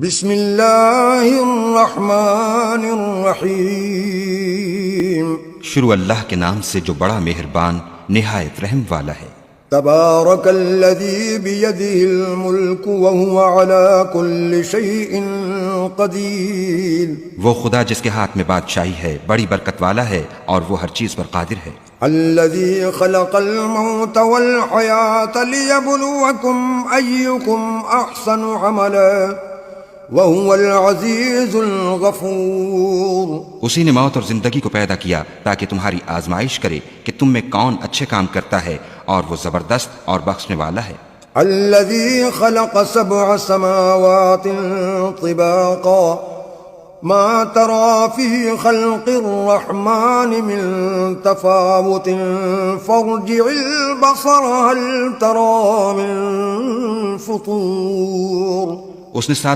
بسم اللہ الرحمن الرحیم، شروع اللہ کے نام سے جو بڑا مہربان نہایت رحم والا ہے۔ تبارک الذی بیدہ الملک وہو علی کل شیء قدیر، وہ خدا جس کے ہاتھ میں بادشاہی ہے بڑی برکت والا ہے اور وہ ہر چیز پر قادر ہے۔ الذی خلق الموت والحیاة لیبلوکم ایکم احسن عملا وَهُوَ الْعَزِيزُ الْغَفُورُ، اسی نے موت اور زندگی کو پیدا کیا تاکہ تمہاری آزمائش کرے کہ تم میں کون اچھے کام کرتا ہے، اور وہ زبردست اور بخشنے والا ہے۔ الذي خلق 7 سماوات طباقا ما ترى في خلق الرحمن من تفاوت فارجع البصر هل ترى من فطور۔ اس نے 7